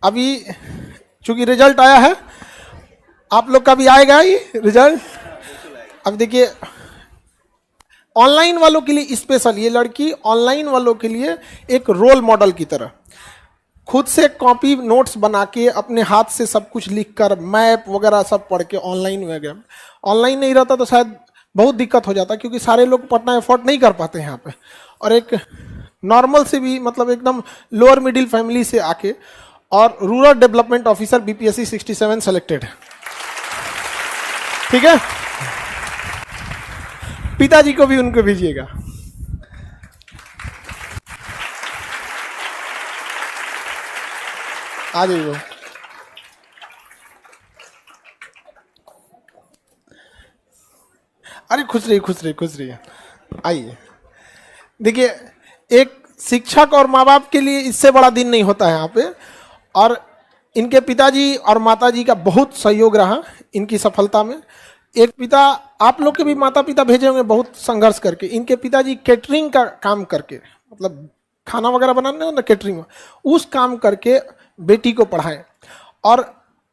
अभी चूंकि रिजल्ट आया है, आप लोग का भी आएगा ये रिजल्ट। अब देखिए, ऑनलाइन वालों के लिए स्पेशल, ये लड़की ऑनलाइन वालों के लिए एक रोल मॉडल की तरह खुद से कॉपी नोट्स बना के अपने हाथ से सब कुछ लिख कर मैप वगैरह सब पढ़ के ऑनलाइन वगैरह, ऑनलाइन नहीं रहता तो शायद बहुत दिक्कत हो जाता, क्योंकि सारे लोग पढ़ना एफोर्ड नहीं कर पाते यहाँ पे। और एक नॉर्मल से भी, मतलब एकदम लोअर मिडिल फैमिली से आके, और rural development officer BPSC 67 selected है। ठीक है, पिताजी को भी उनको भेजिएगा। आ जाइए। अरे खुश रहिए, खुश रहिए, खुश रहिए, आइए। देखिए, एक शिक्षक और माँ बाप के लिए इससे बड़ा दिन नहीं होता है यहाँ पे, और इनके पिताजी और माताजी का बहुत सहयोग रहा इनकी सफलता में। एक पिता, आप लोग के भी माता पिता भेजे होंगे बहुत संघर्ष करके, इनके पिताजी कैटरिंग का काम करके, मतलब खाना वगैरह बनाने ना कैटरिंग में, उस काम करके बेटी को पढ़ाएं, और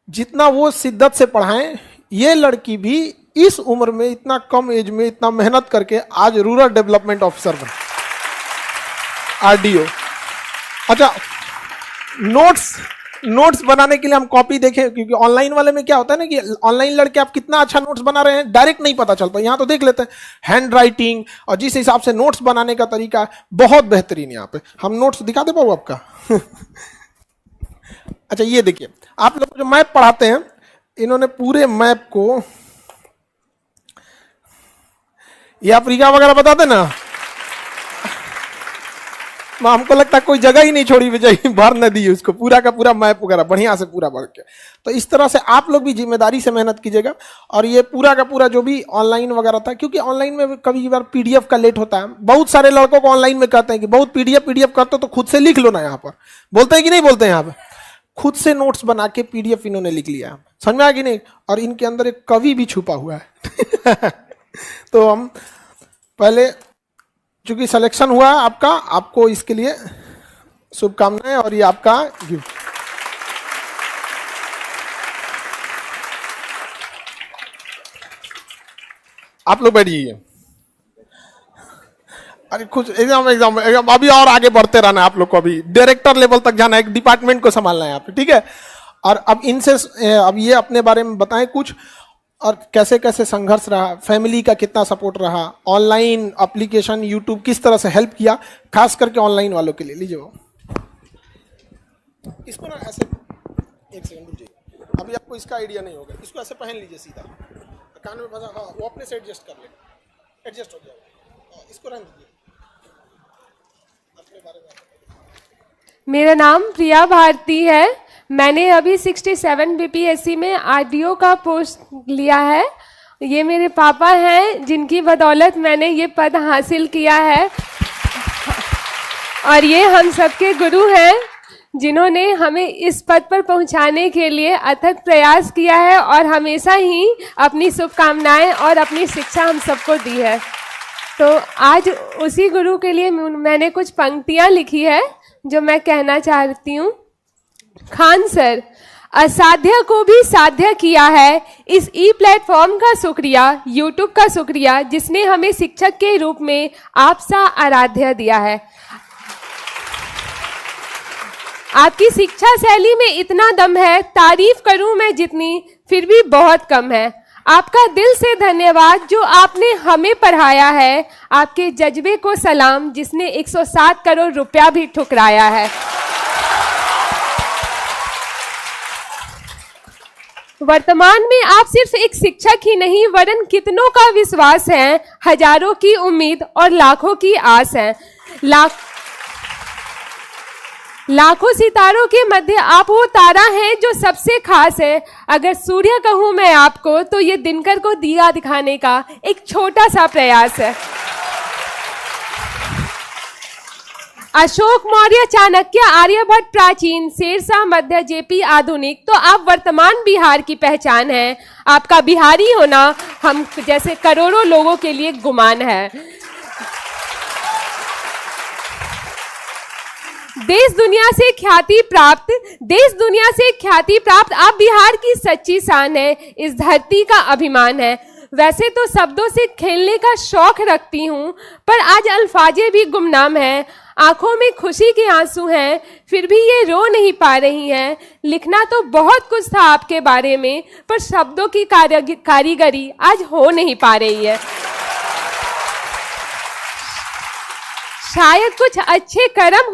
जितना वो शिद्दत से पढ़ाएं, ये लड़की भी इस उम्र में, इतना कम एज में, इतना मेहनत करके आज रूरल डेवलपमेंट ऑफिसर बने, आरडीओ। अच्छा, नोट्स बनाने के लिए हम कॉपी देखें, क्योंकि ऑनलाइन वाले में क्या होता है ना कि ऑनलाइन लड़के आप कितना अच्छा नोट्स बना रहे हैं डायरेक्ट नहीं पता चलता, यहाँ तो देख लेते हैं हैंड राइटिंग और जिस हिसाब से नोट्स बनाने का तरीका बहुत बेहतरीन। यहाँ पे हम नोट्स दिखा दे पाओ आपका। अच्छा, ये देखिए, आप लोग जो मैप पढ़ाते हैं, इन्होंने पूरे मैप को, ये अफ्रीका वगैरह बताते ना, हमको लगता है कोई जगह ही नहीं छोड़ी बेचारी, भर न दी उसको, पूरा का पूरा मैप वगैरह बढ़िया से पूरा भर के। तो इस तरह से आप लोग भी जिम्मेदारी से मेहनत कीजिएगा। और ये पूरा का पूरा जो भी ऑनलाइन वगैरह था, क्योंकि ऑनलाइन में कभी बार पीडीएफ का लेट होता है, बहुत सारे लड़कों को ऑनलाइन में कहते हैं कि बहुत पीडीएफ करते हो तो खुद से लिख लो ना। यहाँ पर बोलते हैं कि नहीं बोलते हैं, यहाँ पे खुद से नोट्स बना के पीडीएफ इन्होंने लिख लिया, समझ में आया कि नहीं। और इनके अंदर एक कवि भी छुपा हुआ है। तो हम पहले, चूंकि सिलेक्शन हुआ आपका, आपको इसके लिए शुभकामनाएं, और ये आपका गिफ्ट। आप लोग बैठिए। अरे कुछ एग्जाम अभी और आगे बढ़ते रहना है आप लोग को, अभी डायरेक्टर लेवल तक जाना है, एक डिपार्टमेंट को संभालना है यहाँ पे, ठीक है। और अब इनसे, अब ये अपने बारे में बताएं कुछ, और कैसे कैसे संघर्ष रहा, फैमिली का कितना सपोर्ट रहा, ऑनलाइन एप्लीकेशन यूट्यूब किस तरह से हेल्प किया, खास करके ऑनलाइन वालों के लिए। लीजिए वो, इसको ना ऐसे, एक सेकंड रुकिए, अभी आपको इसका आइडिया नहीं होगा, इसको ऐसे पहन लीजिए सीधा, कान में फंसा, हाँ वो अपने से एडजस्ट कर ले, एडजस्ट हो जाएगा, इसको रहने दीजिए। अपने बारे में, मेरा नाम प्रिया भारती है। मैंने अभी 67 बीपीएससी में आरडीओ का पोस्ट लिया है। ये मेरे पापा हैं जिनकी बदौलत मैंने ये पद हासिल किया है, और ये हम सबके गुरु हैं जिन्होंने हमें इस पद पर पहुंचाने के लिए अथक प्रयास किया है, और हमेशा ही अपनी शुभकामनाएं और अपनी शिक्षा हम सबको दी है। तो आज उसी गुरु के लिए मैंने कुछ पंक्तियां लिखी है जो मैं कहना चाहती हूँ। खान सर, असाध्य को भी साध्य किया है, इस ई प्लेटफॉर्म का शुक्रिया, यूट्यूब का शुक्रिया, जिसने हमें शिक्षक के रूप में आपसा आराध्य दिया है। आपकी शिक्षा शैली में इतना दम है, तारीफ करूं मैं जितनी फिर भी बहुत कम है। आपका दिल से धन्यवाद जो आपने हमें पढ़ाया है। आपके जज्बे को सलाम जिसने 107 करोड़ रुपया भी ठुकराया है। वर्तमान में आप सिर्फ एक शिक्षक ही नहीं वरन कितनों का विश्वास है, हजारों की उम्मीद और लाखों की आस है। लाखों सितारों के मध्य आप वो तारा हैं जो सबसे खास है। अगर सूर्य कहूं मैं आपको तो ये दिनकर को दिया दिखाने का एक छोटा सा प्रयास है। अशोक मौर्य, चाणक्य, आर्यभट्ट प्राचीन, शेरशाह मध्य, जेपी आधुनिक, तो आप वर्तमान बिहार की पहचान है। आपका बिहारी होना हम जैसे करोड़ों लोगों के लिए गुमान है। देश दुनिया से ख्याति प्राप्त आप बिहार की सच्ची शान है, इस धरती का अभिमान है। वैसे तो शब्दों से खेलने का शौक रखती हूँ, पर आज अल्फाजें भी गुमनाम हैं। आंखों में खुशी के आंसू हैं, फिर भी ये रो नहीं पा रही हैं। लिखना तो बहुत कुछ था आपके बारे में, पर शब्दों की कारीगरी आज हो नहीं पा रही है। शायद कुछ अच्छे कर्म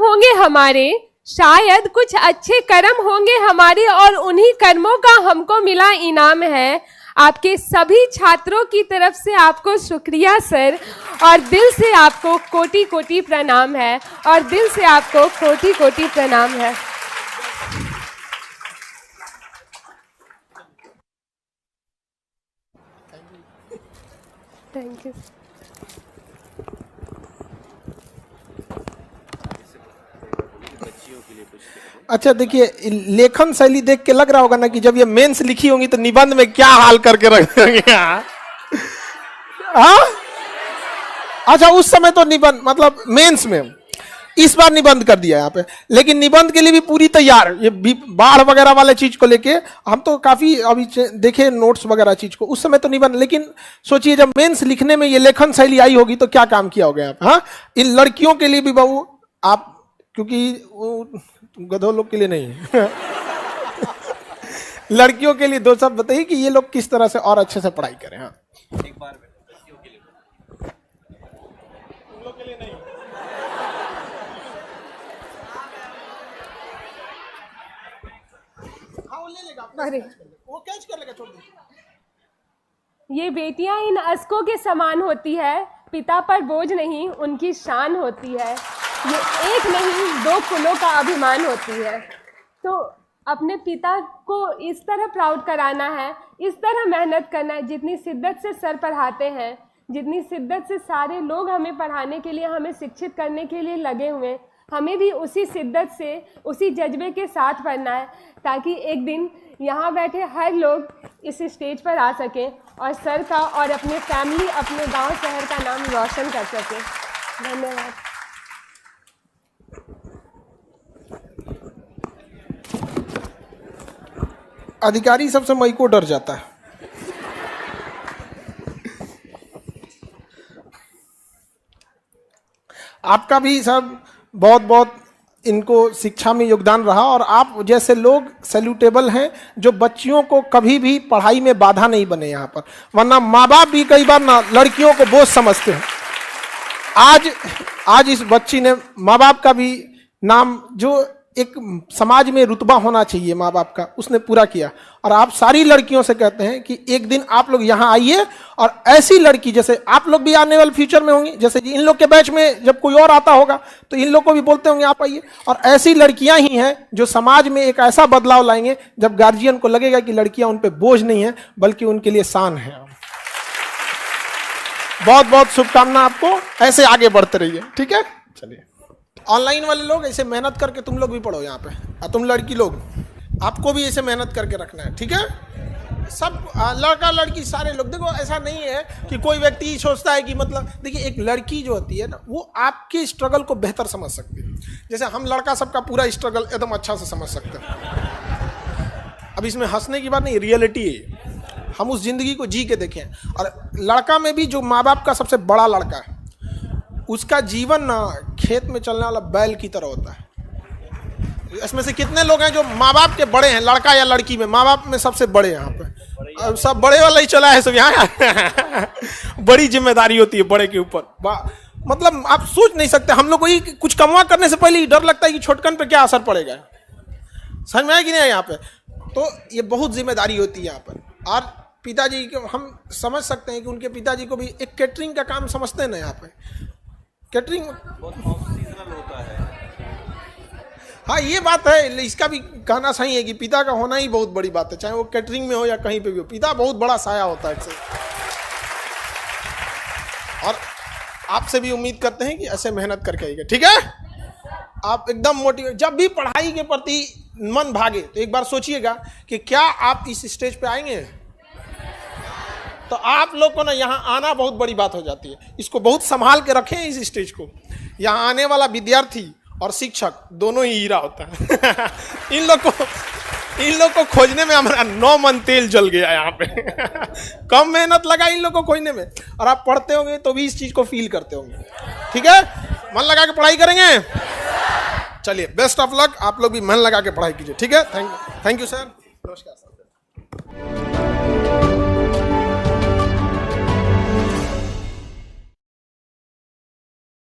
होंगे हमारे और उन्हीं कर्मों का हमको मिला इनाम है। आपके सभी छात्रों की तरफ से आपको शुक्रिया सर, और दिल से आपको कोटि कोटि प्रणाम है, थैंक यू। अच्छा देखिए, लेखन शैली देख के लग रहा होगा ना कि जब ये मेंस लिखी होंगी तो निबंध में क्या हाल करके रख देंगे। हाँ, अच्छा उस समय तो निबंध मतलब मेंस में, इस बार निबंध कर दिया यहाँ पे, लेकिन निबंध के लिए भी पूरी तैयार। ये बाढ़ वगैरह वाले चीज को लेके हम तो काफी अभी देखे नोट्स वगैरह चीज को, उस समय तो निबंध, लेकिन सोचिए जब मेंस लिखने में ये लेखन शैली आई होगी तो क्या काम किया होगा आप। हाँ, इन लड़कियों के लिए भी बाबू आप, क्योंकि वो गधों लोग के लिए नहीं लड़कियों के लिए दो शब्द बताइए कि ये लोग किस तरह से और अच्छे से पढ़ाई करें। हाँ, एक बार में लड़कियों के लिए, तुम लोग के लिए नहीं। हाँ, वो ले लेगा, अरे वो कैच कर लेगा, छोड़ दीजिए। ये बेटियां इन अस्कों के समान होती है, पिता पर बोझ नहीं उनकी शान होती है। ये एक नहीं दो कुलों का अभिमान होती है। तो अपने पिता को इस तरह प्राउड कराना है, इस तरह मेहनत करना है, जितनी शिद्दत से सर पढ़ाते हैं, जितनी शिद्दत से सारे लोग हमें पढ़ाने के लिए, हमें शिक्षित करने के लिए लगे हुए, हमें भी उसी शिद्दत से, उसी जज्बे के साथ पढ़ना है, ताकि एक दिन यहाँ बैठे हर लोग इस स्टेज पर आ सकें और सर का और अपने फैमिली, अपने गांव शहर का नाम रोशन कर सकें। धन्यवाद। अधिकारी सबसे मई को डर जाता है। आपका भी सब बहुत बहुत इनको शिक्षा में योगदान रहा, और आप जैसे लोग सैल्यूटेबल हैं जो बच्चियों को कभी भी पढ़ाई में बाधा नहीं बने यहाँ पर, वरना माँ बाप भी कई बार ना लड़कियों को बोझ समझते हैं। आज इस बच्ची ने माँ बाप का भी नाम, जो एक समाज में रुतबा होना चाहिए माँ बाप का, उसने पूरा किया। और आप सारी लड़कियों से कहते हैं कि एक दिन आप लोग यहाँ आइए, और ऐसी लड़की जैसे आप लोग भी आने वाले फ्यूचर में होंगी, जैसे इन लोग के बैच में जब कोई और आता होगा तो इन लोग को भी बोलते होंगे आप आइए। और ऐसी लड़कियां ही हैं जो समाज में एक ऐसा बदलाव लाएंगे जब गार्जियन को लगेगा कि लड़कियां उन पर बोझ नहीं है बल्कि उनके लिए शान है। बहुत बहुत शुभकामना आपको, ऐसे आगे बढ़ते रहिए। ठीक है, चलिए। ऑनलाइन वाले लोग ऐसे मेहनत करके तुम लोग भी पढ़ो यहाँ पे, और तुम लड़की लोग आपको भी ऐसे मेहनत करके रखना है। ठीक है, सब लड़का लड़की सारे लोग, देखो ऐसा नहीं है कि कोई व्यक्ति सोचता है कि मतलब, देखिए एक लड़की जो होती है ना, वो आपके स्ट्रगल को बेहतर समझ सकती है, जैसे हम लड़का सबका पूरा स्ट्रगल एकदम अच्छा से समझ सकते हैं। अब इसमें हंसने की बात नहीं, रियलिटी है, हम उस जिंदगी को जी के देखें। और लड़का में भी जो माँ बाप का सबसे बड़ा लड़का है, उसका जीवन ना खेत में चलने वाला बैल की तरह होता है। इसमें से कितने लोग हैं जो माँ बाप के बड़े हैं, लड़का या लड़की में, माँ बाप में सबसे बड़े यहाँ पे, सब बड़े वाला ही चला है सब यहाँ। बड़ी जिम्मेदारी होती है बड़े के ऊपर, मतलब आप सोच नहीं सकते। हम लोग को ही कुछ कमा करने से पहले ही डर लगता है कि छोटकन पे क्या असर पड़ेगा, समझ में आया कि नहीं यहाँ पे। तो ये बहुत जिम्मेदारी होती है यहाँ पर। और पिताजी को हम समझ सकते हैं कि उनके पिताजी को भी एक कैटरिंग का काम समझते हैं ना, यहाँ पे कैटरिंग बहुत सीजनल होता है। हाँ ये बात है, इसका भी कहना सही है कि पिता का होना ही बहुत बड़ी बात है, चाहे वो कैटरिंग में हो या कहीं पे भी हो, पिता बहुत बड़ा साया होता है। और आपसे भी उम्मीद करते हैं कि ऐसे मेहनत करके आइएगा। ठीक है, आप एकदम मोटिवेट, जब भी पढ़ाई के प्रति मन भागे तो एक बार सोचिएगा कि क्या आप इस स्टेज पे आएंगे, तो आप लोग को ना यहाँ आना बहुत बड़ी बात हो जाती है। इसको बहुत संभाल के रखें इस स्टेज को। यहाँ आने वाला विद्यार्थी और शिक्षक दोनों ही हीरा होता है। इन लोग को खोजने में हमारा 9 मन तेल जल गया यहाँ पे। कम मेहनत लगा इन लोग को खोजने में, और आप पढ़ते होंगे तो भी इस चीज को फील करते होंगे। ठीक है, मन लगा के पढ़ाई करेंगे। चलिए, बेस्ट ऑफ लक, आप लोग भी मन लगा के पढ़ाई कीजिए। ठीक है, थैंक यू सर, नमस्कार सर।